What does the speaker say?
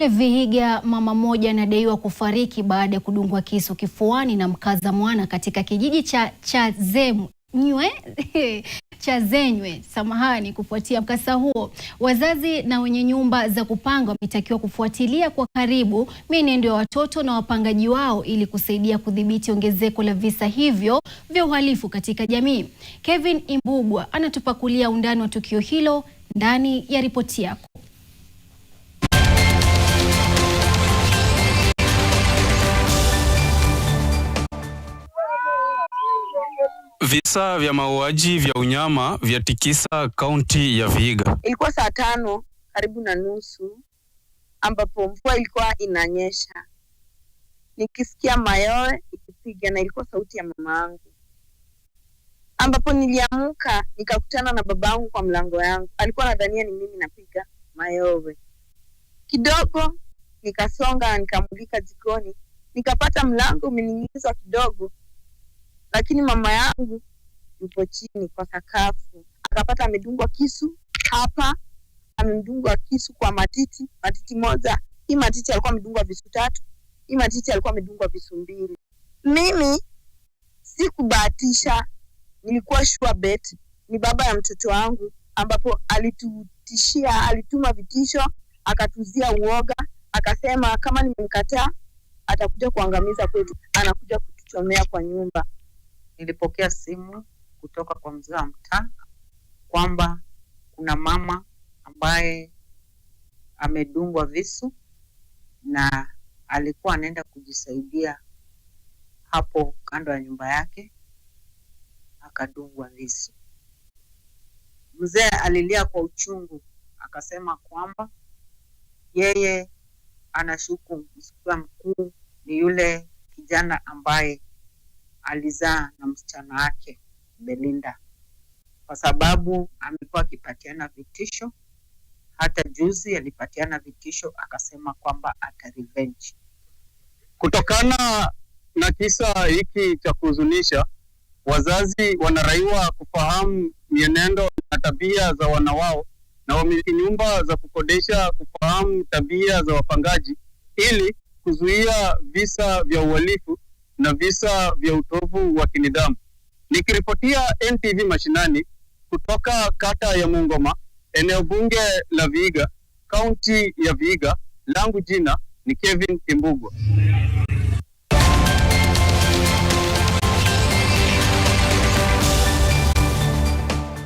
Vihiga, mama moja anadaiwa kufariki baada ya kudungwa kisu kifuani na mkaza mwana katika kijiji cha Chazenywe, samahani, kufuatia mkasa huo. Wazazi na wenye nyumba za kupanga wametakiwa kufuatilia kwa karibu mienendo ya watoto na wapangaji wao ili kusaidia kudhibiti ongezeko la visa hivyo vya uhalifu katika jamii. Kevin Imbugwa anatupakulia undani wa tukio hilo ndani ya ripoti yako. Visa vya mauaji vya unyama vyatikisa kaunti ya Vihiga. Ilikuwa saa 5 karibu na nusu ambapo mvua ilikuwa inanyesha. Nikisikia mayowe ikipiga na ilikuwa sauti ya mama yangu. Ambapo niliamka nikakutana na babangu kwa mlango yangu. Alikuwa anadhania ni mimi napiga mayowe. Kidogo nikasonga nikamulika jikoni. Nikapata mlango umening'inizwa kidogo. Lakini mama yangu yupo chini kwa sakafu. Akapata amedungwa kisu hapa, amedungwa kisu kwa matiti moja. Hii matiti alikuwa amedungwa visu 3. Hii matiti alikuwa amedungwa visu 2. Mimi sikubahatisha, nilikuwa sure bet ni baba ya mtoto wangu, ambapo alituma vitisho, akatuzia uoga, akasema kama nimemkataa atakuja kuangamiza kwetu, anakuja kutuchomea kwa nyumba. Nilipokea simu kutoka kwa mzee wa mtaa kwamba kuna mama ambaye amedungwa visu na alikuwa anaenda kujisaidia hapo kando ya nyumba yake, akadungwa visu. Mzee alilia kwa uchungu, akasema kwamba yeye anashuku mshukiwa mkuu ni yule kijana ambaye alizaa na msichana wake Belinda, kwa sababu amekuwa akipatiana vitisho. Hata juzi alipatiana vitisho, akasema kwamba ata revenge. Kutokana na kisa hiki cha kuhuzunisha, wazazi wanaraiwa kufahamu mienendo na tabia za wana wao, na wamiliki nyumba za kukodesha kufahamu tabia za wapangaji ili kuzuia visa vya uhalifu na visa vya utovu wa kinidhamu. Nikiripotia NTV Mashinani kutoka kata ya Mungoma, eneo bunge la Vihiga, kaunti ya Vihiga, langu jina ni Kevin Imbugwa.